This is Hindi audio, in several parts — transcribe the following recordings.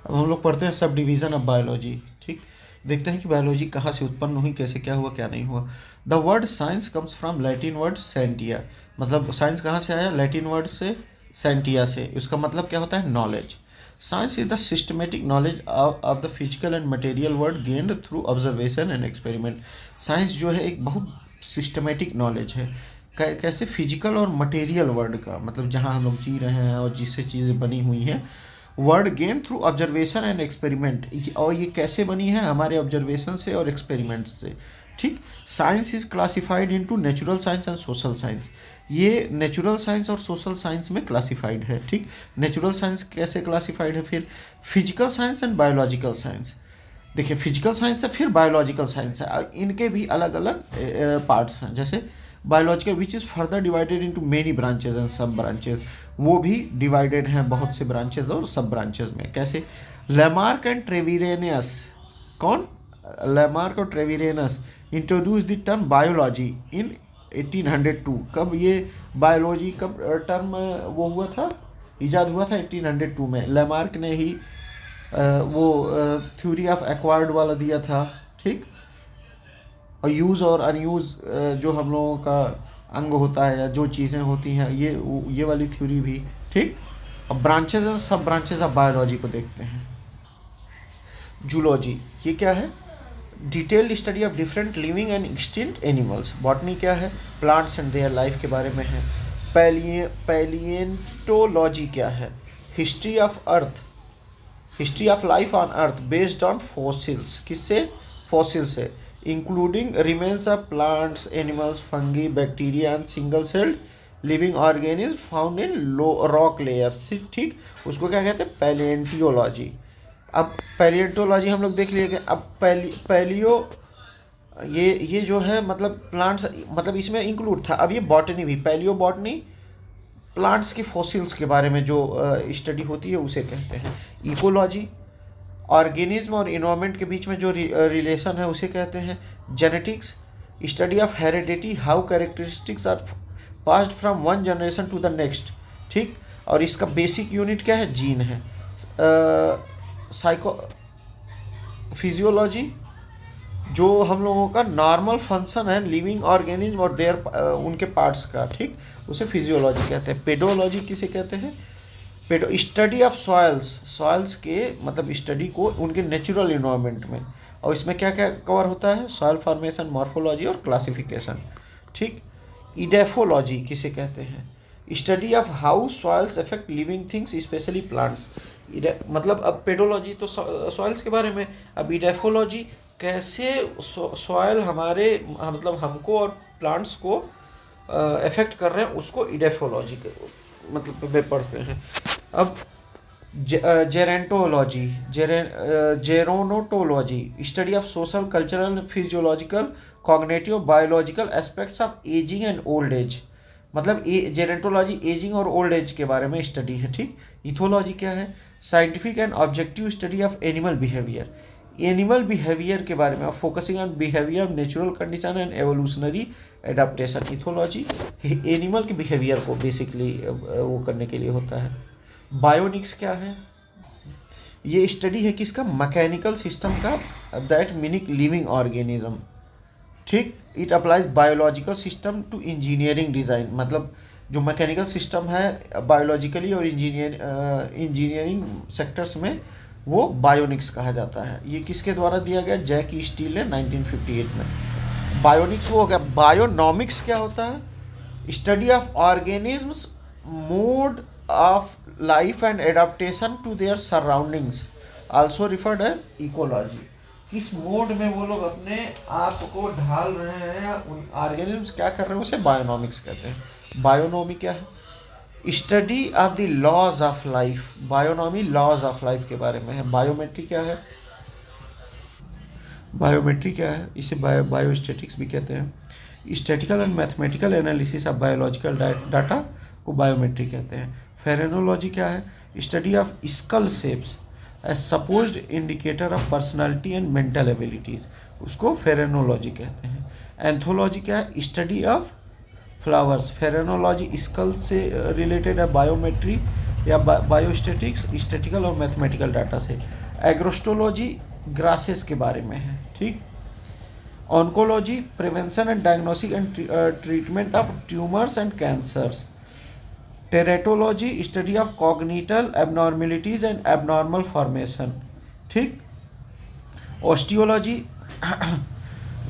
अब हम लोग पढ़ते हैं सब डिवीज़न ऑफ बायोलॉजी। ठीक, देखते हैं कि बायोलॉजी कहाँ से उत्पन्न हुई, कैसे क्या हुआ क्या नहीं हुआ। The word science comes from Latin word सेंटिया। मतलब साइंस कहाँ से आया? लैटिन वर्ड से सेंटिया से। उसका मतलब क्या होता है? Knowledge. Science is the systematic knowledge of the physical and material world gained through observation and experiment. Science जो है एक बहुत सिस्टमेटिक नॉलेज है। कैसे? फिजिकल और मटेरियल वर्ल्ड का, मतलब जहाँ हम लोग जी रहे हैं और जिससे चीज़ें बनी हुई हैं, word gain through observation and experiment. और ये कैसे बनी है? हमारे ऑब्जर्वेशन से और एक्सपेरिमेंट से। ठीक, science is classified into natural science and social science. ये नेचुरल साइंस और सोशल साइंस में क्लासिफाइड है। ठीक, नेचुरल साइंस कैसे क्लासिफाइड है? फिर physical science and biological science. देखिए, फिजिकल साइंस है, फिर बायोलॉजिकल साइंस है, इनके भी अलग अलग पार्ट्स हैं। जैसे biological which is further divided into many branches and सब ब्रांचेज, वो भी डिवाइडेड हैं बहुत से ब्रांचेज और सब ब्रांचेज में। कैसे? Lamarck and Treviranus. कौन? लेमार्क और Treviranus introduce the term biology in 1802। कब ये बायोलॉजी कब टर्म वो हुआ था, इजाद हुआ था? 1802 में लेमार्क ने ही वो थ्योरी ऑफ एक्वायर्ड वाला दिया था। ठीक, और यूज़ और अनयूज़ जो हम लोगों का अंग होता है या जो चीज़ें होती हैं, ये वाली थ्योरी भी। ठीक, अब ब्रांचेज एंड सब ब्रांचेज ऑफ बायोलॉजी को देखते हैं। जूलॉजी, ये क्या है? Detailed study of different living and extinct animals. Botany क्या है? प्लांट्स एंड देयर लाइफ के बारे में है। पैलिएंटोलॉजी क्या है? History of earth, history of life on earth based on fossils. किससे? फॉसिल से, including remains of plants, animals, fungi, bacteria and single celled living organism found in rock layers. ठीक, उसको क्या कहते हैं? पैलिएंटोलॉजी। अब पैलिएंटोलॉजी हम लोग देख लिए कि अब पैलियो ये जो है मतलब प्लांट्स, मतलब इसमें इंक्लूड था। अब ये बॉटनी भी, पैलियो बॉटनी, प्लांट्स के फॉसिल्स के बारे में जो स्टडी होती है उसे कहते हैं। इकोलॉजी, ऑर्गेनिज्म और इन्वायरमेंट के बीच में जो रिलेशन है उसे कहते हैं। Genetics, study of heredity, how characteristics are passed from one generation to the next. ठीक, और इसका बेसिक यूनिट क्या है? जीन है। साइको फिजियोलॉजी, जो हम लोगों का नॉर्मल फंक्शन है लिविंग ऑर्गेनिज्म और देयर उनके पार्ट्स का। ठीक, उसे फिजियोलॉजी कहते हैं। पेडोलॉजी किसे कहते हैं? पेडो स्टडी ऑफ सॉइल्स, सॉइल्स के मतलब स्टडी को उनके नेचुरल इन्वायरमेंट में, और इसमें क्या क्या कवर होता है? सॉइल फॉर्मेशन, मॉर्फोलॉजी और क्लासिफिकेशन। ठीक, इडेफोलॉजी किसे कहते हैं? Study of how soils affect living things specially plants. मतलब अब पेडोलॉजी तो सॉइल्स के बारे में, अब इडेफोलॉजी कैसे सॉइल हमारे मतलब हमको और प्लांट्स को अफेक्ट कर रहे हैं, उसको इडेफोलॉजी के मतलब में पढ़ते हैं। अब gerontology, gerontology, study of social, cultural, physiological, cognitive, biological aspects of ageing and old age. मतलब जेरेंटोलॉजी एजिंग और ओल्ड एज के बारे में स्टडी है। ठीक, इथोलॉजी क्या है? Scientific and objective study of animal behaviour, animal behaviour के बारे में, focusing on behaviour, natural condition and evolutionary adaptation. Ethology animal के बिहेवियर को बेसिकली वो करने के लिए होता है। बायोनिक्स क्या है? ये स्टडी है किसका? मैकेनिकल सिस्टम का, दैट मिमिक लिविंग ऑर्गेनिज्म। ठीक, it applies biological system to engineering design. मतलब जो मैकेनिकल सिस्टम है बायोलॉजिकली और इंजीनियरिंग सेक्टर्स में, वो बायोनिक्स कहा जाता है। ये किसके द्वारा दिया गया? जैक स्टील ने 1958 में। बायोनिक्स वो हो गया। बायोनॉमिक्स क्या होता है? Study of organisms, mode of life and adaptation to their surroundings, also referred as ecology. किस मोड में वो लोग अपने आप को ढाल रहे हैं, उन ऑर्गेनिज्म्स क्या कर रहे हैं, उसे बायोनॉमिक्स कहते हैं। बायोनॉमी क्या है? Study of the laws of life. Bionomy laws of life के बारे में है। बायोमेट्री क्या है? बायोमेट्री क्या है? इसे बायोस्टैटिक्स भी कहते हैं। Statical and mathematical analysis of biological data को बायोमेट्री कहते हैं। फेरेनोलॉजी क्या है? Study of skull shapes as supposed indicator of personality and mental abilities, उसको फेरेनोलॉजी कहते हैं। एंथोलॉजी क्या है? Study of flowers. Phrenology skull से रिलेटेड है। बायोमेट्री या बायोस्टेटिक्स, स्टैटिकल और मैथमेटिकल डाटा से। एग्रोस्टोलॉजी ग्रासेस के बारे में है, ठीक। Oncology prevention and diagnosis and treatment of tumours and cancers. Teratology study of congenital abnormalities and abnormal formation, ठीक। Osteology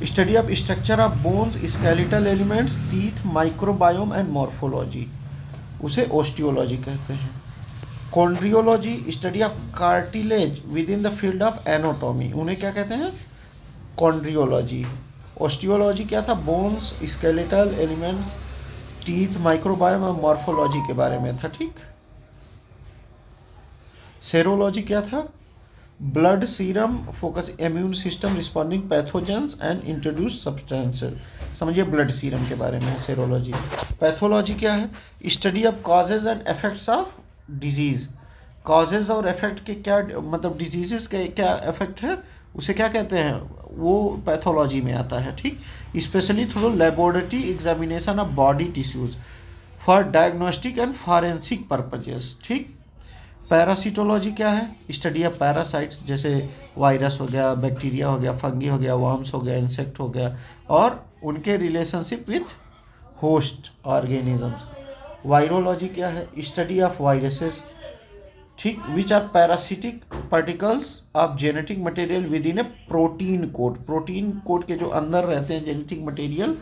study of structure of bones, skeletal elements, teeth, microbiome and morphology, उसे ऑस्टियोलॉजी कहते हैं। Chondrology study of cartilage within the field of anatomy, उन्हें क्या कहते हैं, कॉन्ड्रियोलॉजी। ऑस्टियोलॉजी क्या था, bones, skeletal elements, teeth, microbiome और मॉर्फोलॉजी के बारे में था, ठीक। सेरोलॉजी क्या था, blood serum focus immune system responding pathogens and introduce substances, समझिए ब्लड सीरम के बारे में है सेरोलॉजी। पैथोलॉजी क्या है, study of causes and effects of disease, causes और इफेक्ट के क्या मतलब डिजीजेस के क्या इफेक्ट है उसे क्या कहते हैं, वो पैथोलॉजी में आता है, ठीक। Specially through laboratory examination of body tissues for diagnostic and forensic purposes, ठीक। पैरासिटोलॉजी क्या है, स्टडी ऑफ पैरासाइट्स, जैसे वायरस हो गया, बैक्टीरिया हो गया, फंगी हो गया, वर्म्स हो गया, इंसेक्ट हो गया, और उनके relationship with host organisms. Virology क्या है, स्टडी ऑफ वायरसेस, ठीक, which are parasitic particles of genetic material within a protein code, protein code के जो अंदर रहते हैं जेनेटिक मटेरियल,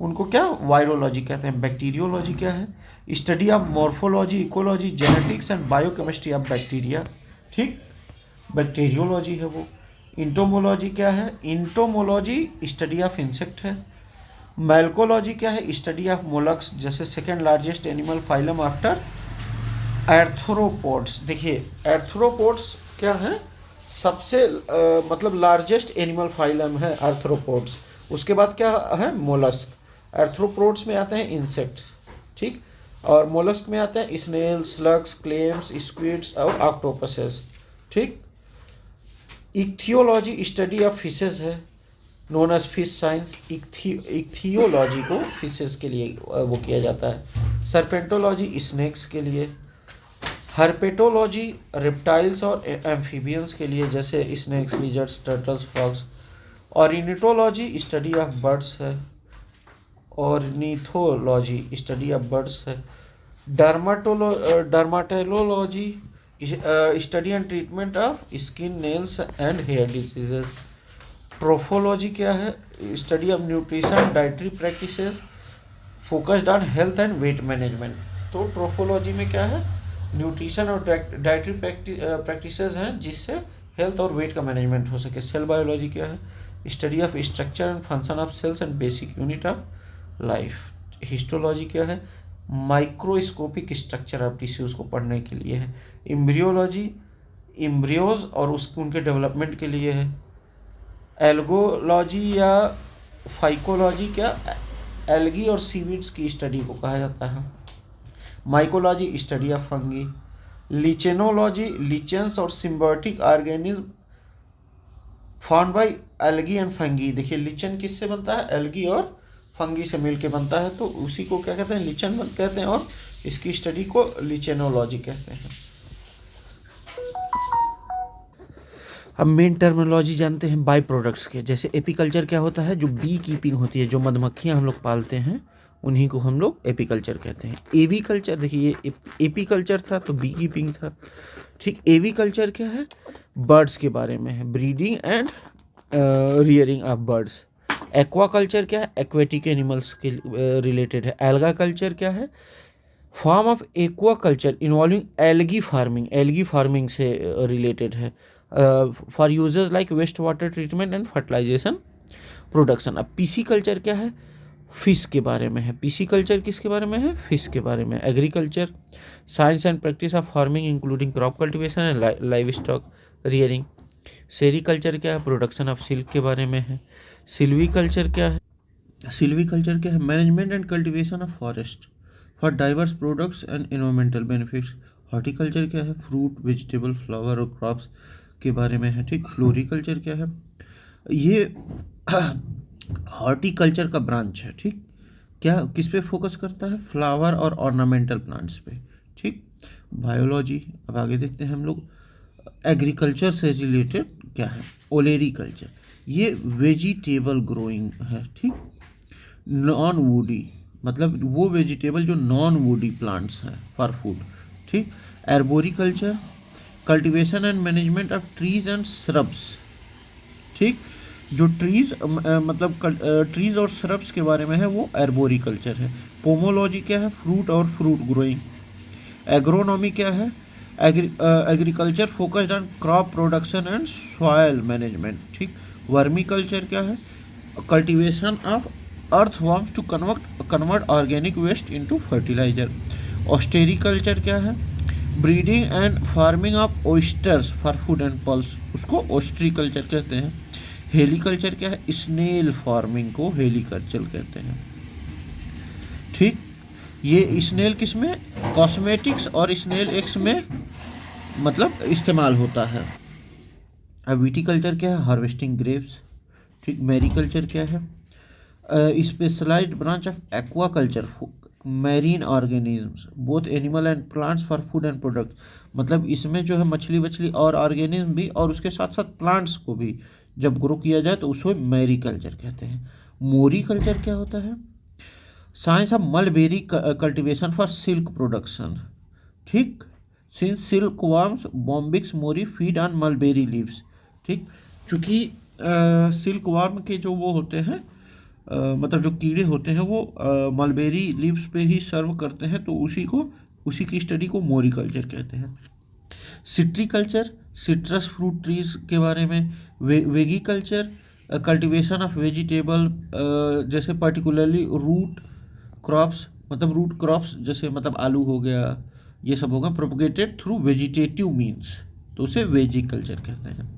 उनको क्या वायरोलॉजी कहते हैं। बैक्टीरियोलॉजी क्या है, study of morphology, ecology, genetics and biochemistry of bacteria, ठीक, बैक्टीरियोलॉजी है वो। इंटोमोलॉजी क्या है, इंटोमोलॉजी स्टडी ऑफ इंसेक्ट है। मैल्कोलॉजी क्या है, स्टडी ऑफ मोलक्स, जैसे second largest animal phylum after arthropods. देखिए एर्थ्रोपोड्स क्या है, सबसे मतलब लार्जेस्ट एनिमल फाइलम है आर्थ्रोपोड्स, उसके बाद क्या है मोलस्क। आर्थ्रोपोड्स में आते हैं इंसेक्ट्स, ठीक, और मोलस्क में आते हैं स्नेल्स, स्लग्स, क्लेम्स, स्क्विड्स और ऑक्टोपसेस, ठीक। इक्थियोलॉजी स्टडी ऑफ फिशेस है, known as fish science. Ichthyology को फिशेस के लिए वो किया जाता है। सर्पेंटोलॉजी स्नेक्स के लिए। हर्पेटोलॉजी रेप्टाइल्स और एम्फीबियंस के लिए, जैसे snakes, lizards, turtles, frogs. Ornithology study of birds है। ऑर्निथोलॉजी स्टडी ऑफ बर्ड्स है। Dermatology study and treatment of skin, nails and hair diseases. Trophology क्या है, study of nutrition, dietary practices focused on health and weight management. तो ट्रोफोलॉजी में क्या है, न्यूट्रिशन और डाइटरी प्रैक्टिसेस हैं जिससे हेल्थ और वेट का मैनेजमेंट हो सके। सेल बायोलॉजी क्या है, study of structure and function of cells and basic unit of life. Histology क्या है, माइक्रोस्कोपिक स्ट्रक्चर ऑफ टिश्यूज को पढ़ने के लिए है। एम्ब्रियोलॉजी एम्ब्रियोज और उनके डेवलपमेंट के लिए है। एल्गोलॉजी या फाइकोलॉजी क्या एल्गी और सीवीड्स की स्टडी को कहा जाता है। Mycology study of fungi. Lichenology lichens और symbiotic organism found by algae and fungi. देखिए लिचन किससे बनता है, एल्गी और फंगी से मिल के बनता है, तो उसी को क्या कहते हैं, लिचन कहते हैं, और इसकी स्टडी को लिचेनोलॉजी कहते हैं। अब मेन टर्मिनोलॉजी जानते हैं बाई प्रोडक्ट्स के, जैसे एपीकल्चर क्या होता है, जो बी कीपिंग होती है, जो मधुमक्खियाँ हम लोग पालते हैं उन्हीं को हम लोग एपीकल्चर कहते हैं। एवी कल्चर, देखिए ये एपीकल्चर था तो बी कीपिंग था, ठीक। एवी कल्चर क्या है, बर्ड्स के बारे में है, breeding and rearing of birds. Aquaculture क्या है, एक्वेटिक एनिमल्स के रिलेटेड है। एल्गा कल्चर क्या है, form of aquaculture involving algae farming से रिलेटेड है, for users like waste water treatment and fertilization production. अब पीसी कल्चर क्या है, फिश के बारे में है। पीसी कल्चर किसके बारे में है, फिश के बारे में। Agriculture science and practice of farming including crop cultivation and live stock rearing. Sericulture क्या है, प्रोडक्शन ऑफ सिल्क के बारे में है। सिल्वीकल्चर क्या है, सिल्वीकल्चर क्या है, management and cultivation of forest for diverse products and environmental benefits. Horticulture क्या है, फ्रूट, वेजिटेबल, फ्लावर और क्रॉप्स के बारे में है, ठीक। फ्लोरिकल्चर क्या है, ये हॉर्टिकल्चर का ब्रांच है, ठीक। क्या किस पे फोकस करता है, फ्लावर और ऑर्नामेंटल प्लांट्स पे, ठीक। बायोलॉजी। अब आगे देखते हैं हम लोग एग्रीकल्चर से रिलेटेड क्या है। ओलेरी कल्चर, ये वेजिटेबल ग्रोइंग है, ठीक। नॉन वुडी, मतलब वो वेजिटेबल जो नॉन वुडी प्लांट्स हैं फॉर फूड, ठीक। Arboriculture, cultivation and management of trees and shrubs, ठीक। जो ट्रीज मतलब ट्रीज और श्रब्स के बारे में है वो एर्बोरिकल्चर है। पोमोलॉजी क्या है, फ्रूट और फ्रूट ग्रोइंग। एग्रोनॉमी क्या है, agriculture focused on crop production and soil management, ठीक। वर्मी कल्चर क्या है, cultivation of earthworms to convert organic waste into fertiliser. Ostreiculture क्या है, breeding and farming of oysters for food and pearls, उसको ऑस्ट्रीकल्चर कहते हैं। हेलीकल्चर क्या है, स्नेल फार्मिंग को हेलीकल्चर कहते हैं, ठीक। ये स्नेल किस में, कॉस्मेटिक्स और स्नेल एक्स में मतलब इस्तेमाल होता है। अब विटीकल्चर क्या है, हार्वेस्टिंग ग्रेप्स, ठीक। मैरीकल्चर क्या है, specialized branch of aquaculture, marine organisms both animal and plants for food and product, मतलब इसमें जो है मछली वछली और ऑर्गेनिज्म भी और उसके साथ साथ प्लांट्स को भी जब ग्रो किया जाए तो उसको मैरीकल्चर कहते हैं। मोरीकल्चर क्या होता है, science of mulberry cultivation for silk production, ठीक। Since silk worms Bombyx mori feed on mulberry leaves, ठीक। चूँकि सिल्क वर्म के जो वो होते हैं मतलब जो कीड़े होते हैं वो मलबेरी लीव्स पे ही सर्व करते हैं, तो उसी की स्टडी को मोरीकल्चर कहते हैं। सिट्रीकल्चर, सिट्रस फ्रूट ट्रीज के बारे में। वेगीकल्चर, कल्टीवेशन ऑफ वेजिटेबल जैसे पर्टिकुलरली रूट क्रॉप्स, मतलब रूट क्रॉप्स जैसे मतलब आलू हो गया, ये सब होगा, प्रोपगेटेड थ्रू वेजिटेटिव मीन्स, तो उसे वेजिकल्चर कहते हैं।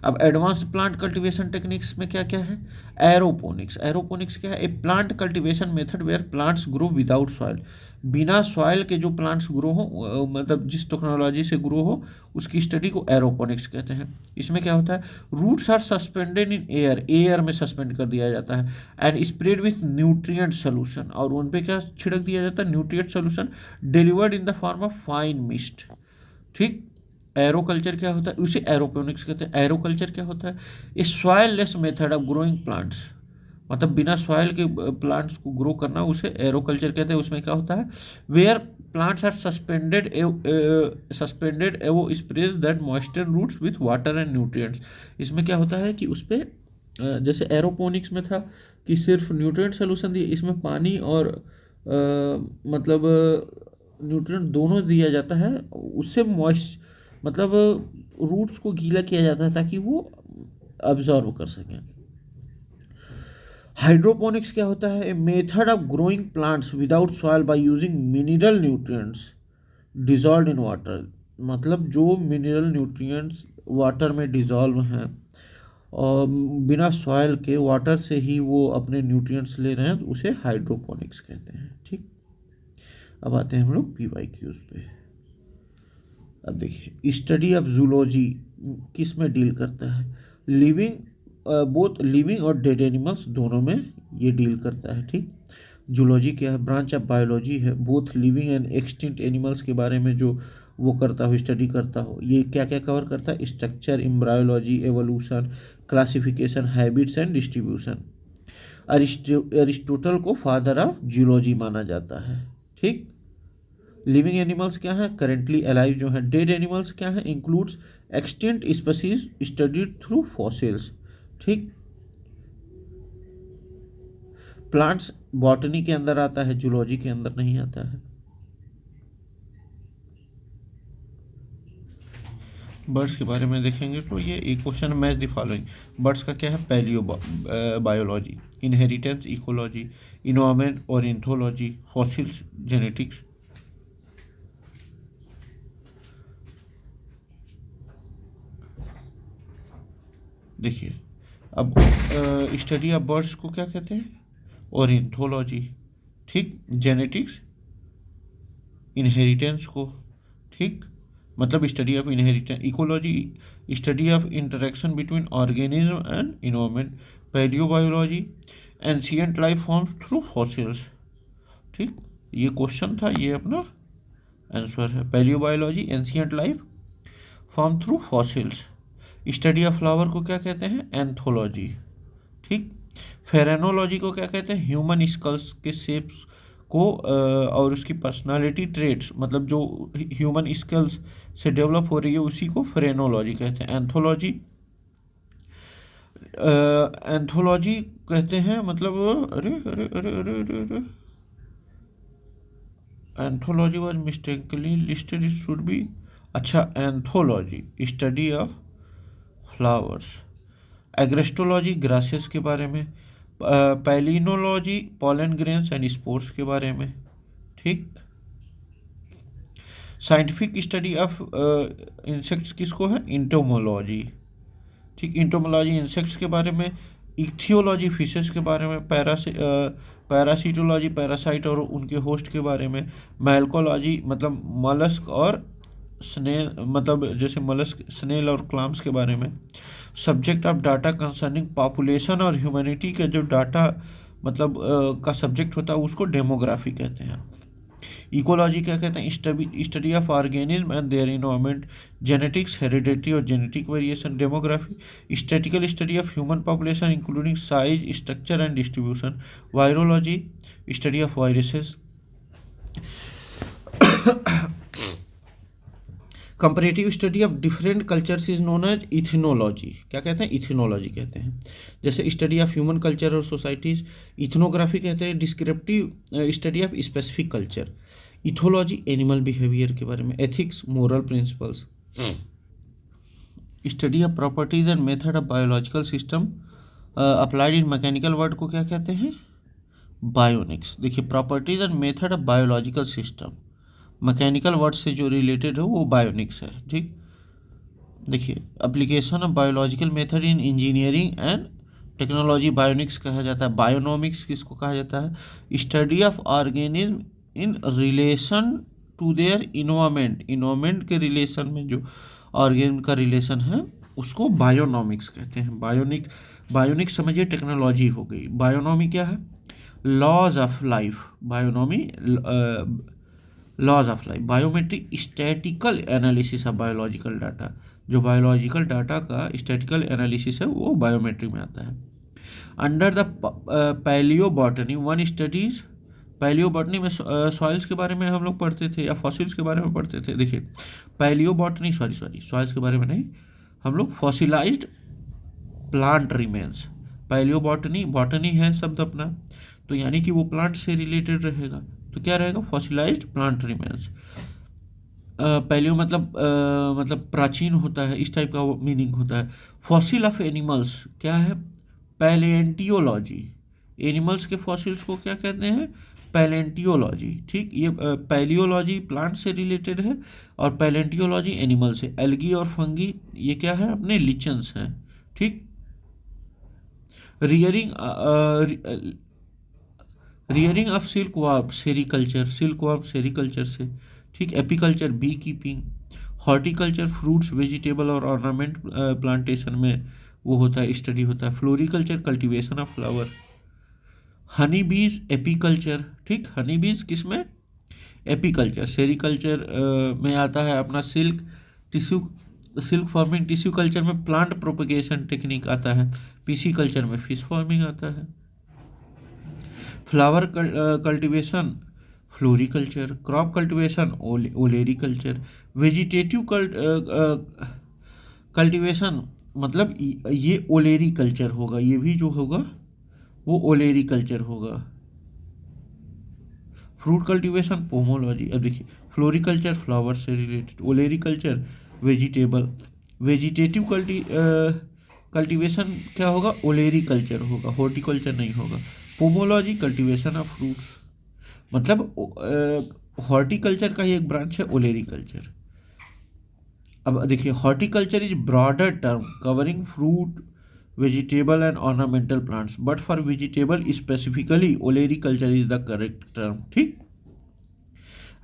अब एडवांस्ड प्लांट कल्टीवेशन टेक्निक्स में क्या क्या है, एरोपोनिक्स। एरोपोनिक्स क्या है, a plant cultivation method where plants grow without soil, बिना सॉइल के जो प्लांट्स ग्रो हो मतलब जिस टेक्नोलॉजी से ग्रो हो उसकी स्टडी को एरोपोनिक्स कहते हैं। इसमें क्या होता है, roots are suspended in air, air में सस्पेंड कर दिया जाता है, and spread with nutrient solution, और उन पे क्या छिड़क दिया जाता है, nutrient solution delivered in the form of fine mist, ठीक। एरोकल्चर क्या होता है, उसे एरोपोनिक्स कहते हैं। एरोकल्चर क्या होता है, a soil less method of growing plants, मतलब बिना सॉइल के प्लांट्स को ग्रो करना उसे एरोकल्चर कहते हैं। उसमें क्या होता है, where plants are suspended above sprays that moisture roots with water and nutrients. इसमें क्या होता है कि उस पर जैसे एरोपोनिक्स में था कि सिर्फ न्यूट्रिएंट सोल्यूशन दिए, इसमें पानी और मतलब न्यूट्रिएंट दोनों दिया जाता है, उससे मतलब रूट्स को गीला किया जाता है ताकि वो अब्जॉर्ब कर सकें। हाइड्रोपोनिक्स क्या होता है, a method of growing plants without soil by using mineral nutrients dissolve in water, मतलब जो मिनरल न्यूट्रिएंट्स वाटर में डिजॉल्व हैं और बिना सॉइल के वाटर से ही वो अपने न्यूट्रिएंट्स ले रहे हैं, तो उसे हाइड्रोपोनिक्स कहते हैं, ठीक। अब आते हैं हम लोग PYQs पे। अब देखिए, स्टडी ऑफ जूलॉजी किस में डील करता है, लिविंग बोथ लिविंग और डेड एनिमल्स दोनों में ये डील करता है, ठीक। जूलॉजी क्या है, ब्रांच ऑफ बायोलॉजी है, both living and extinct animals के बारे में जो वो करता हो, स्टडी करता हो। ये क्या क्या कवर करता है, structure, embryology, evolution, classification, habits and distribution. Aristotle को फादर ऑफ जूलॉजी माना जाता है, ठीक। लिविंग एनिमल्स क्या है, करेंटली अलाइव जो है। डेड एनिमल्स क्या है, includes extinct species studied through fossils, ठीक। प्लांट्स बॉटनी के अंदर आता है, जूलॉजी के अंदर नहीं आता है। बर्ड्स के बारे में देखेंगे तो ये एक question, match the following. Birds का क्या है, paleobiology, inheritance ecology, environment ornithology, fossils genetics. देखिए, अब स्टडी ऑफ बर्ड्स को क्या कहते हैं, ऑर्निथोलॉजी, ठीक। जेनेटिक्स, इनहेरिटेंस को, ठीक, मतलब study of inheritance. Ecology, study of interaction between organism and environment. Palaeobiology, ancient life forms through fossils, ठीक। ये क्वेश्चन था, ये अपना आंसर है palaeobiology, ancient life form through fossils. Study of flower को क्या कहते हैं? एंथोलॉजी। ठीक। फेरेनोलॉजी को क्या कहते हैं? ह्यूमन स्कल्स के शेप्स को और उसकी पर्सनालिटी ट्रेट्स, मतलब जो ह्यूमन स्कल्स से डेवलप हो रही है उसी को फ्रेनोलॉजी कहते हैं। एंथोलॉजी एंथोलॉजी कहते हैं मतलब अरे अरे अरे अरे अरे अरे anthology was mistakenly listed, it should be, अच्छा anthology study of flowers. Agrostology grasses के बारे में। Palynology pollen grains and sports के बारे में। ठीक। साइंटिफिक स्टडी ऑफ इंसेक्ट्स किसको है? इंटोमोलॉजी। ठीक। इंटोमोलॉजी इंसेक्ट्स के बारे में। इथियोलॉजी फिशेस के बारे में। पैरासीटोलॉजी पैरासाइट और उनके होस्ट के बारे में। मैल्कोलॉजी मतलब मलस्क और स्नेल, मतलब जैसे मलस्क, स्नेल और क्लाम्स के बारे में। Subject of data concerning population और ह्यूमैनिटी के जो डाटा मतलब का सब्जेक्ट होता है उसको डेमोग्राफी कहते हैं। इकोलॉजी क्या कहते हैं? Study of organism and their environment, genetics, heredity और genetic variation. Demography statical study of human population including size, structure and distribution. Virology study of viruses. Comparative study of different cultures is known as ethnology. क्या कहते हैं? इथनोलॉजी कहते हैं। जैसे स्टडी ऑफ ह्यूमन कल्चर और सोसाइटीज। इथनोग्राफी कहते हैं descriptive study of specific culture. Ethology animal behaviour के बारे में। Ethics moral principles. Study of properties and method of biological system applied in mechanical word को क्या कहते हैं? बायोनिक्स। देखिए properties and method of biological system mechanical word से जो रिलेटेड है वो बायोनिक्स है। ठीक। देखिए application of biological method in engineering and technology bionics कहा जाता है। बायोनोमिक्स किसको कहा जाता है? Study of organism in relation to their environment, environment के रिलेशन में जो ऑर्गेन का रिलेशन है उसको बायोनोमिक्स कहते हैं। बायोनिक्स समझिए टेक्नोलॉजी हो गई। बायोनॉमी क्या है? Laws of life. Bionomy laws of life. Biometric statical analysis of biological data, जो बायोलॉजिकल डाटा का स्टैटिकल एनालिसिस है वो बायोमेट्रिक में आता है। Under the paleobotany one studies, paleobotany में सॉइल्स के बारे में हम लोग पढ़ते थे या फॉसिल्स के बारे में पढ़ते थे। देखिए पैलियोबॉटनी सॉइल्स के बारे में नहीं, हम लोग fossilised plant remains. Palaeobotany, botany है शब्द अपना, तो यानी कि वो प्लांट से रिलेटेड रहेगा, तो क्या रहेगा? Fossilised plant remains. पैलियो मतलब प्राचीन होता है, इस टाइप का वो मीनिंग होता है। फॉसिल ऑफ एनिमल्स क्या है? पैलेंटियोलॉजी। एनिमल्स के फॉसिल्स को क्या कहते हैं? पैलेंटियोलॉजी। ठीक। ये पैलियोलॉजी प्लांट से रिलेटेड है और पैलेंटियोलॉजी एनिमल से। एल्गी और फंगी ये क्या है? अपने लिचन्स हैं। ठीक। Rearing of silkworm sericulture, silkworm sericulture से। ठीक। Apiculture bee keeping. Horticulture fruits vegetable और ऑर्नामेंट प्लांटेशन में वो होता है, स्टडी होता है। Floriculture cultivation of flower. Honey bees apiculture. ठीक। हनी बीज किस में? एपीकल्चर। सेरिकल्चर में आता है अपना सिल्क फार्मिंग। टिश्यू कल्चर में प्लांट प्रोपगेशन टेक्निक आता है। पीसी कल्चर में फिश फार्मिंग आता है। Flower cultivation floriculture. Crop cultivation olericulture. Vegetative cultivation मतलब ये ओलेरी कल्चर होगा, ये भी जो होगा वो ओलेरी कल्चर होगा। Fruit cultivation pomology. अब देखिए फ्लोरिकल्चर फ्लावर से रिलेटेड, ओलेरी कल्चर वेजिटेटिव कल्टीवेशन क्या होगा? ओलेरी कल्चर होगा, हॉर्टिकल्चर नहीं होगा। पोमोलॉजी कल्टीवेशन ऑफ फ्रूट्स, मतलब हॉर्टिकल्चर का ही एक ब्रांच है ओलेरी कल्चर। अब देखिए horticulture is broader term covering fruit vegetable and ornamental plants, but for vegetable specifically ओलेरी culture is the correct term. ठीक।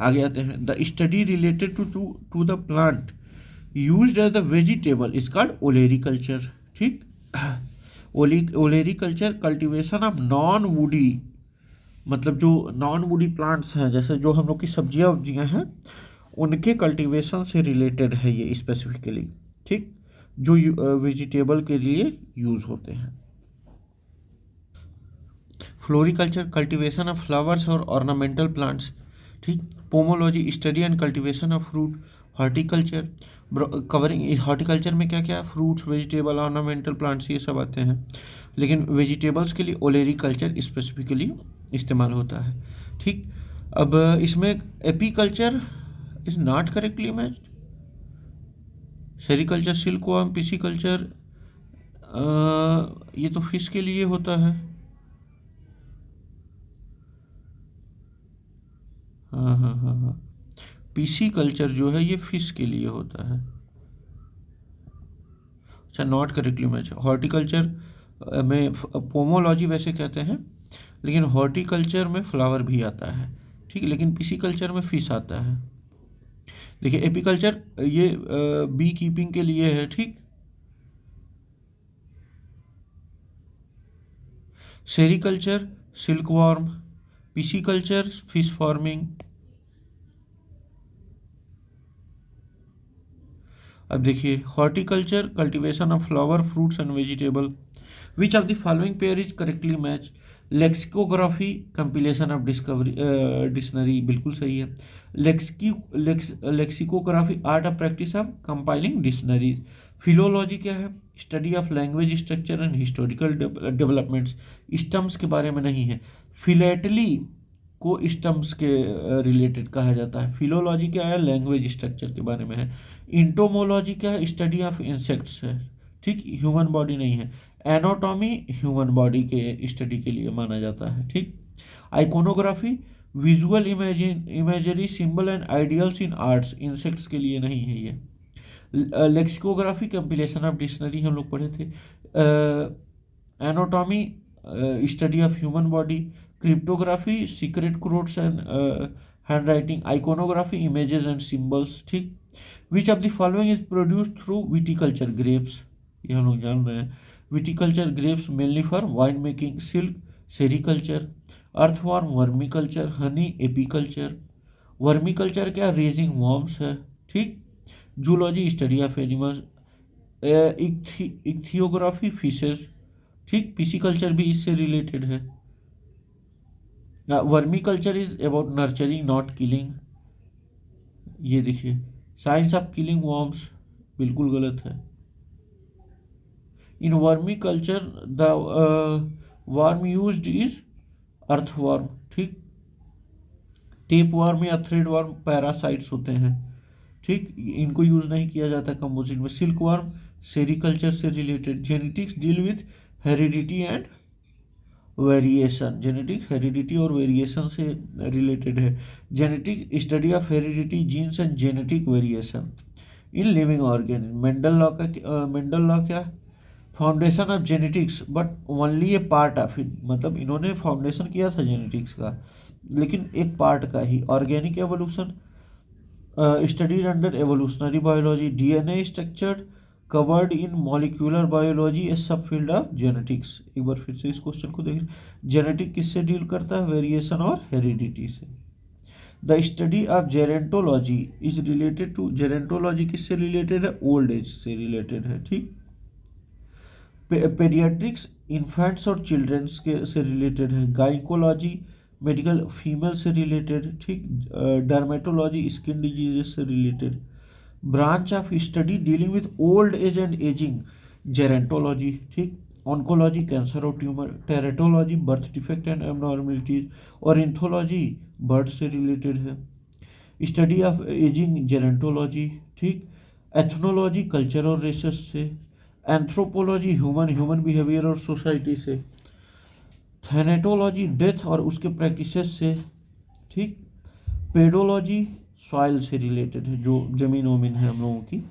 आगे आते हैं। The study related to the plant used as the vegetable is called olericulture. ठीक। Olericulture cultivation of non woody, मतलब जो नॉन वुडी प्लांट्स हैं, जैसे जो हम लोग की सब्जियां उब्जियां हैं उनके कल्टीवेशन से रिलेटेड है ये स्पेसिफिकली, ठीक, जो वेजिटेबल के लिए यूज़ होते हैं। फ्लोरिकल्चर, कल्टीवेशन ऑफ फ्लावर्स और ऑर्नामेंटल प्लांट्स, ठीक। Pomology, study and cultivation of fruit. Horticulture, covering, horticulture में क्या क्या, फ्रूट्स, वेजिटेबल, ऑर्नामेंटल प्लांट्स, ये सब आते हैं। लेकिन वेजिटेबल्स के लिए ओलेरी कल्चर स्पेसिफिकली इस्तेमाल होता है, ठीक। अब इसमें apiculture is not correctly matched. Sericulture, silkworm, pisciculture, ये तो फिश के लिए होता है। हाँ हाँ हाँ हाँ, पीसी कल्चर जो है ये फिश के लिए होता है। अच्छा, नॉट करेक्टली मैच। हॉर्टिकल्चर में पोमोलॉजी वैसे कहते हैं, लेकिन हॉर्टिकल्चर में फ्लावर भी आता है, ठीक, लेकिन पीसी कल्चर में फिश आता है। देखिए एपीकल्चर ये बी कीपिंग के लिए है, ठीक। Sericulture silkworm, pisciculture fish farming. अब देखिए horticulture, cultivation of flower, fruits and vegetable. Which of the following pair is correctly match. Lexicography, compilation of discovery dictionary, बिल्कुल सही है। Lexicography, art of practice of compiling dictionaries. Philology क्या है, study of language structure and historical developments, stems के बारे में नहीं है। फिलेटली को स्टम्स के रिलेटेड कहा जाता है। फिलोलॉजी क्या है, लैंग्वेज स्ट्रक्चर के बारे में है। इंटोमोलॉजी क्या है, स्टडी ऑफ इंसेक्ट्स है, ठीक, ह्यूमन बॉडी नहीं है। एनाटॉमी ह्यूमन बॉडी के स्टडी के लिए माना जाता है, ठीक। Iconography, visual imagery, symbol and ideals in arts, insects के लिए नहीं है ये। लेक्सिकोग्राफी, कंपिलेशन ऑफ डिक्शनरी हम लोग पढ़े थे। Anatomy, study of human body. Cryptography, secret codes and hand writing. Iconography, images and symbols, ठीक। Which of the following is produced through viticulture, grapes, ये हम लोग जान रहे हैं। Viticulture grapes mainly for wine making. Silk, sericulture. Earthworm, vermiculture. Honey, apiculture. Vermiculture क्या, रेजिंग वॉर्म्स है, ठीक। Zoology, study of animals. Ichthyography, fishes, ठीक। पिसिकल्चर भी इससे रिलेटेड है। Vermiculture is about nurturing not killing, ये देखिए। साइंस ऑफ किलिंग वॉर्म्स, बिल्कुल गलत है। In vermiculture the worm used is earthworm, ठीक। टेप वर्म या थ्रेड वर्म पैरासाइट्स होते हैं, ठीक, इनको यूज नहीं किया जाता कंपोजिट में। सिल्क वर्म सेरिकल्चर से related. Genetics deal with heredity and variation, genetic heredity और वेरिएशन से रिलेटेड है। Genetic study of heredity, genes and genetic variation in living organism. Mendel law क्या, foundation of genetics but only a part of it, मतलब इन्होंने फाउंडेशन किया था जेनेटिक्स का, लेकिन एक पार्ट का ही। Organic evolution, studied under evolutionary biology. DNA structured covered in molecular biology, a sub field of genetics. एक बार फिर से इस क्वेश्चन को देखिए। जेनेटिक किससे डील करता है, वेरिएशन और हेरिडिटी से। The study of gerontology is related to, gerontology किससे रिलेटेड है, ओल्ड एज से रिलेटेड है, ठीक। पेडियाट्रिक्स, इन्फेंट्स और चिल्ड्रंस के से रिलेटेड है। गाइनकोलॉजी, मेडिकल फीमेल से रिलेटेड, ठीक। डर्मेटोलॉजी, स्किन डिजीजेस से related. Branch of study dealing with old age and ageing, gerontology, ठीक। ऑन्कोलॉजी, कैंसर और tumour. Teratology, birth defect and abnormalities. और इंथोलॉजी, बर्ड से रिलेटेड है। स्टडी ऑफ एजिंग, जेरेंटोलॉजी, ठीक। एथनोलॉजी, कल्चर और रेसेस से। एंथ्रोपोलॉजी, ह्यूमन बिहेवियर और सोसाइटी से। थैनेटोलॉजी, डेथ और उसके प्रैक्टिसेस से, ठीक। पेडोलॉजी, सॉइल से रिलेटेड है, जो जमीन वमीन है हम लोगों की।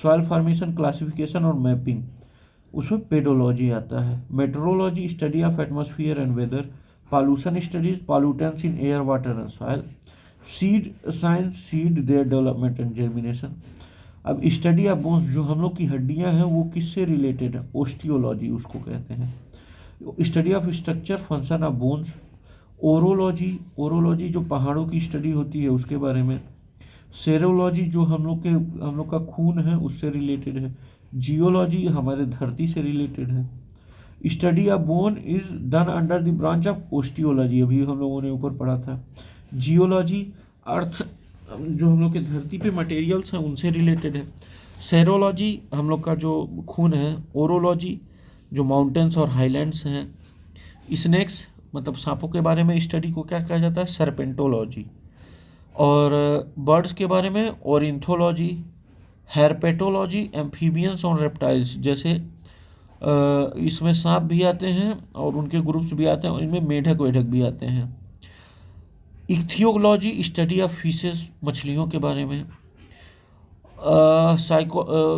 सॉइल फॉर्मेशन, क्लासिफिकेशन और मैपिंग, उसमें पेडोलॉजी आता है। Metrology, study of atmosphere and weather. Pollution studies, pollutants in air, water and soil. Seed science, seed their development and germination. अब स्टडी ऑफ बोन्स, जो हम लोग की हड्डियां हैं वो किससे रिलेटेड है, ओस्टियोलॉजी उसको कहते हैं। Study of structure, function of bones. Orology, orology जो पहाड़ों की स्टडी होती है उसके बारे में। सेरोलॉजी जो हम लोग का खून है उससे रिलेटेड है। जियोलॉजी हमारे धरती से रिलेटेड है। Study of bone is done under the branch of osteology, अभी हम लोगों ने ऊपर पढ़ा था। जियोलॉजी अर्थ जो हम लोग के धरती पे मटेरियल्स हैं उनसे रिलेटेड है। सेरोलॉजी हम लोग का जो खून है। ओरोलॉजी जो माउंटेन्स और हाईलैंड्स हैं। स्नेक्स मतलब सांपों के बारे में स्टडी को क्या कहा जाता है, सरपेंटोलॉजी। और बर्ड्स के बारे में ओरिंथोलॉजी। हेरपेटोलॉजी एम्फीबियंस और रेप्टाइल्स, जैसे इसमें सांप भी आते हैं और उनके ग्रुप्स भी आते हैं और इनमें मेढक वेढक भी आते हैं। इक्थियोलॉजी स्टडी ऑफ फिशेस, मछलियों के बारे में।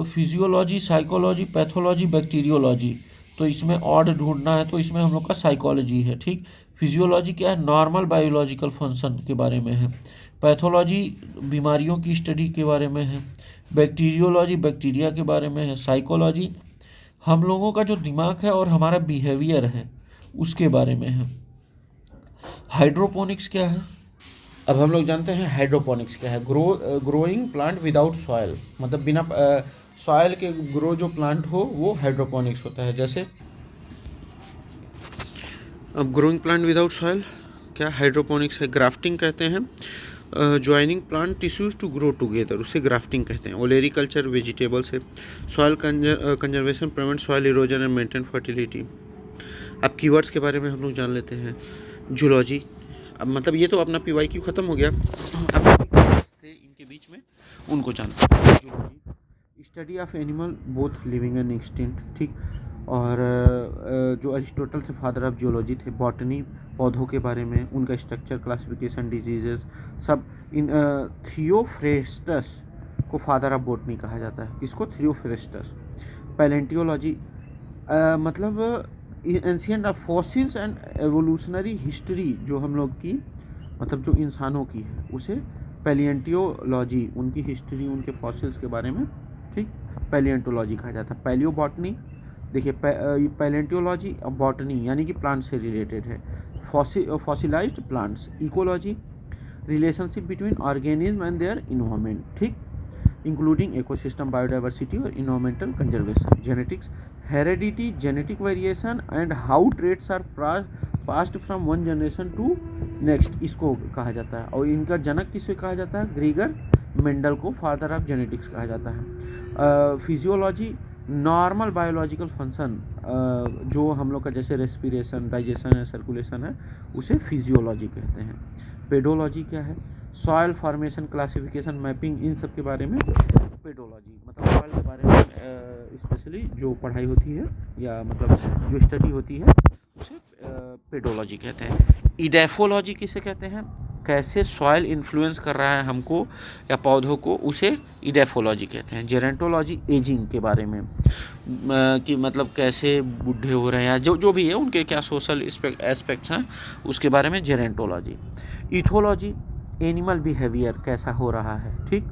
फिजियोलॉजी, साइकोलॉजी, पैथोलॉजी, बैक्टीरियोलॉजी, तो इसमें ऑड ढूंढना है तो इसमें हम लोग का साइकोलॉजी है, ठीक। फिजियोलॉजी क्या है, नॉर्मल बायोलॉजिकल फंक्शन के बारे में है। पैथोलॉजी बीमारियों की स्टडी के बारे में है। बैक्टीरियोलॉजी बैक्टीरिया के बारे में है। साइकोलॉजी हम लोगों का जो दिमाग है और हमारा बिहेवियर है उसके बारे में है। हाइड्रोपोनिक्स क्या है, अब हम लोग जानते हैं हाइड्रोपोनिक्स क्या है। ग्रोइंग प्लांट विदाउट सॉयल, मतलब बिना सॉयल के ग्रो जो प्लांट हो वो हाइड्रोपोनिक्स होता है। जैसे अब ग्रोइंग प्लांट विदाउट सॉइल क्या हाइड्रोपोनिक्स है। ग्राफ्टिंग कहते हैं joining plant tissues to grow together, उसे ग्राफ्टिंग कहते हैं। ओलेरिकल्चर वेजिटेबल्स है। Soil conservation prevent soil erosion and maintain fertility. अब कीवर्ड्स के बारे में हम लोग जान लेते हैं। जूलॉजी, अब मतलब ये तो अपना PYQ ख़त्म हो गया, अब थे इनके बीच में उनको जानते हैं। Zoology study of animal both living and extinct, ठीक। और जो अरिस्टोटल थे फादर ऑफ जियोलॉजी थे। बॉटनी पौधों के बारे में, उनका स्ट्रक्चर, क्लासिफिकेशन, डिजीजेस सब। इन थियोफ्रेस्टस को फादर ऑफ बॉटनी कहा जाता है। किसको, थियोफ्रेस्टस। पैलेंटियोलॉजी मतलब ancient of fossils and evolutionary history, जो हम लोग की मतलब जो इंसानों की है उसे पैलियंटियोलॉजी, उनकी हिस्ट्री उनके फॉसिल्स के बारे में, ठीक, पैलियंटोलॉजी कहा जाता है। पैलियोबॉटनी देखिए, पैलेंटियोलॉजी बॉटनी यानी कि प्लांट से रिलेटेड है। Fossilized plants. Ecology relationship between organism and their environment, ठीक, इंक्लूडिंग इकोसिस्टम, बायोडाइवर्सिटी और environmental conservation. Genetics heredity, genetic variation and how traits are passed from one generation to next, इसको कहा जाता है। और इनका जनक किसे कहा जाता है, ग्रीगर मेंडल को फादर ऑफ जेनेटिक्स कहा जाता है। फिजियोलॉजी नॉर्मल बायोलॉजिकल फंक्शन, जो हम लोग का जैसे रेस्पिरेशन, डाइजेशन है, सर्कुलेशन है, उसे फिजियोलॉजी कहते हैं। पेडोलॉजी क्या है, सॉयल फॉर्मेशन, क्लासिफिकेशन, मैपिंग, इन सब के बारे में पेडोलॉजी, मतलब सॉयल के बारे में स्पेशली जो पढ़ाई होती है या मतलब जो स्टडी होती है उसे पेडोलॉजी कहते हैं। इडेफोलॉजी किसे कहते हैं, कैसे सॉयल इन्फ्लुएंस कर रहा है हमको या पौधों को, उसे इडेफोलॉजी कहते हैं। जेरेंटोलॉजी एजिंग के बारे में कि मतलब कैसे बूढ़े हो रहे हैं या जो भी है उनके क्या सोशल एस्पेक्ट्स हैं उसके बारे में जेरेंटोलॉजी। इथोलॉजी एनिमल बिहेवियर कैसा हो रहा है, ठीक,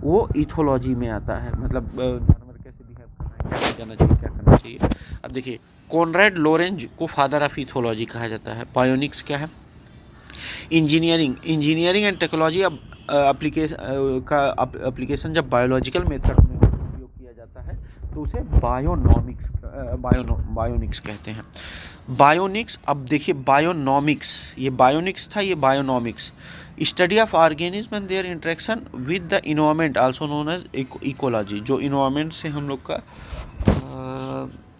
वो इथोलॉजी में आता है, मतलब जानवर कैसे बिहेव करना है, क्या नहीं करना चाहिए, क्या करना चाहिए। अब देखिए, कॉनरेड लोरेंज को फादर ऑफ इथोलॉजी कहा जाता है। बायोनिक्स क्या है, इंजीनियरिंग एंड टेक्नोलॉजी अब एप्लीकेशन जब बायोलॉजिकल मेथड में उपयोग किया जाता है तो उसे बायोनिक्स कहते हैं। बायोनिक्स, अब देखिए बायोनॉमिक्स, ये बायोनिक्स था, ये bionomics study of organism and their interaction with the environment also known as ecology, जो इन्वायरमेंट से हम लोग का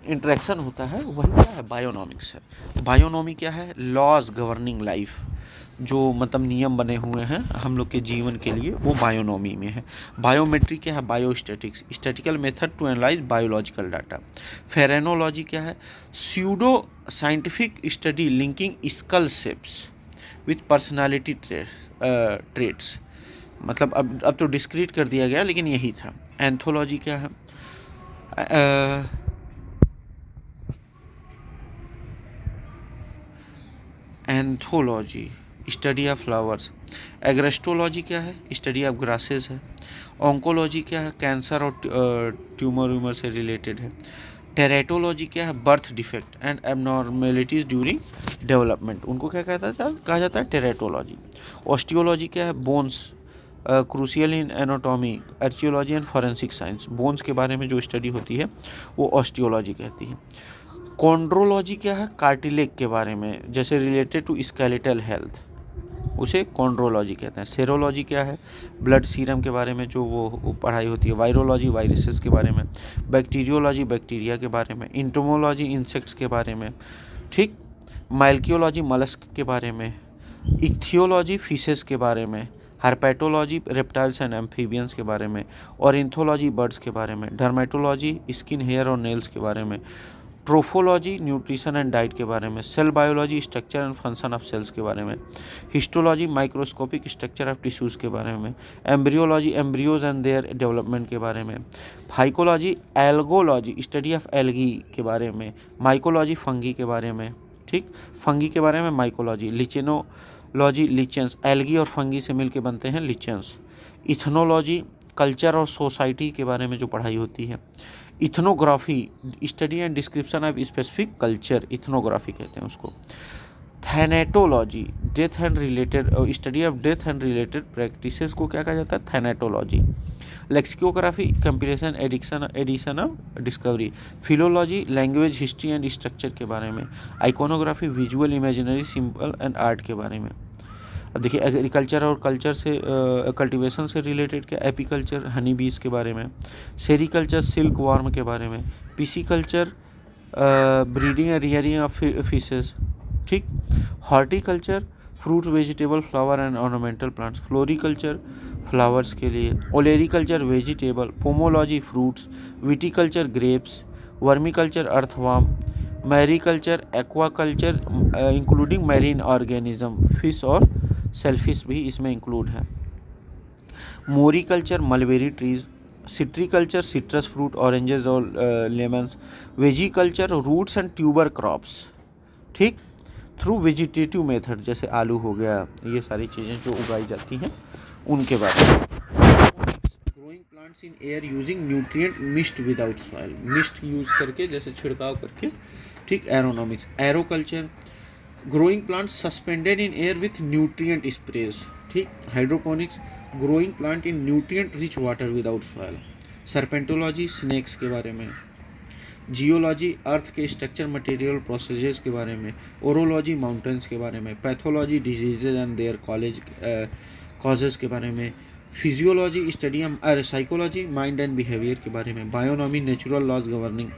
इंटरेक्शन होता है वही क्या है, बायोनॉमिक्स है। बायोनॉमी क्या है, लॉज गवर्निंग लाइफ, जो मतलब नियम बने हुए हैं हम लोग के जीवन के लिए, वो बायोनॉमी में है। बायोमेट्री क्या है, biostatistics, statical method to analyse biological data. Phrenology क्या है, pseudo scientific study linking skull shapes with personality traits, मतलब अब तो डिस्क्रीट कर दिया गया लेकिन यही था। एंथोलॉजी क्या है, एंथोलॉजी स्टडी ऑफ फ्लावर्स। एग्रेस्टोलॉजी क्या है, स्टडी ऑफ ग्रासेस है। ऑन्कोलॉजी क्या है, कैंसर और ट्यूमर से रिलेटेड है। टेरेटोलॉजी क्या है, birth defect and abnormalities during development, उनको क्या कहा जाता है, टेरेटोलॉजी। ऑस्टियोलॉजी क्या है, bones crucial in anatomy, archaeology and forensic science, bones के बारे में जो स्टडी होती है वो ऑस्टियोलॉजी कहती है। कॉन्ड्रोलॉजी क्या है, कार्टिलेज के बारे में, जैसे रिलेटेड टू स्केलेटल हेल्थ, उसे कॉन्ड्रोलॉजी कहते हैं। सेरोलॉजी क्या है, ब्लड सीरम के बारे में जो वो पढ़ाई होती है। वायरोलॉजी वायरसेस के बारे में। बैक्टीरियोलॉजी बैक्टीरिया के बारे में। इंटोमोलॉजी इंसेक्ट्स के बारे में, ठीक। माइल्कियोलॉजी मलस्क के बारे में। इक्थियोलॉजी फिशेस के बारे में। हर्पेटोलॉजी रेप्टाइल्स एंड एम्फीबियंस के बारे में। ऑरिंथोलॉजी बर्ड्स के बारे में। डर्मेटोलॉजी स्किन, हेयर और नेल्स के बारे में। ट्रोफोलॉजी न्यूट्रिशन एंड डाइट के बारे में। Cell biology structure and function of cells के बारे में। Histology microscopic structure of tissues के बारे में। Embryology embryos and their development के बारे में। Phycology algology study of algae के बारे में। माइकोलॉजी फंगी के बारे में, ठीक, फंगी के बारे में माइकोलॉजी। लिचेनोलॉजी लिचेंस, एल्गी और फंगी से मिलके बनते हैं लिचेंस। इथनोलॉजी कल्चर और सोसाइटी के बारे में जो पढ़ाई होती है। Ethnography study and description of specific culture, ethnography कहते हैं उसको। Thanatology death and related study of death and related practices को क्या कहा जाता है, thanatology. Lexicography compilation edition of discovery. Philology language history and structure के बारे में। Iconography visual imaginary symbol and art के बारे में। अब देखिए एग्रीकल्चर और कल्चर से कल्टीवेशन से रिलेटेड क्या, एपीकल्चर हनी बीज के बारे में। सेरीकल्चर सिल्क वार्म के बारे में। Pisciculture breeding and rearing of fishes, ठीक। Horticulture fruit vegetable flower and ornamental plants. Floriculture flowers के लिए। Olericulture vegetable. Pomology fruits. Viticulture grapes. Vermiculture earthworm. Mariculture aquaculture including marine organism, fish और सेलफिश भी इसमें इंक्लूड है। Moriculture mulberry trees. Citriculture citrus fruit, oranges और lemons. Vegeculture roots and tuber crops, ठीक, थ्रू वेजिटेटिव मेथड, जैसे आलू हो गया, ये सारी चीज़ें जो उगाई जाती हैं उनके बारे में। Growing plants in air using nutrient mist without soil, mist use करके, जैसे छिड़काव करके, ठीक। Aeroponics. Aeroculture growing plants suspended in air with nutrient sprays, ठीक। Hydroponics growing plant in nutrient rich water without soil. Serpentology snakes के बारे में। जियोलॉजी अर्थ के स्ट्रक्चर मटेरियल प्रोसेसेस के बारे में। ओरोलॉजी माउंटेन्स के बारे में। Pathology diseases and their causes के बारे में। Physiology study psychology mind and behaviour के बारे में। Bionomy natural laws governing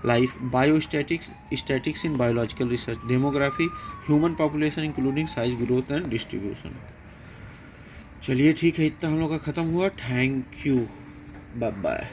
life. Biostatics in biological research. Demography human population including size, growth and distribution. चलिए ठीक है, इतना हम लोग का ख़त्म हुआ। Thank you, bye bye.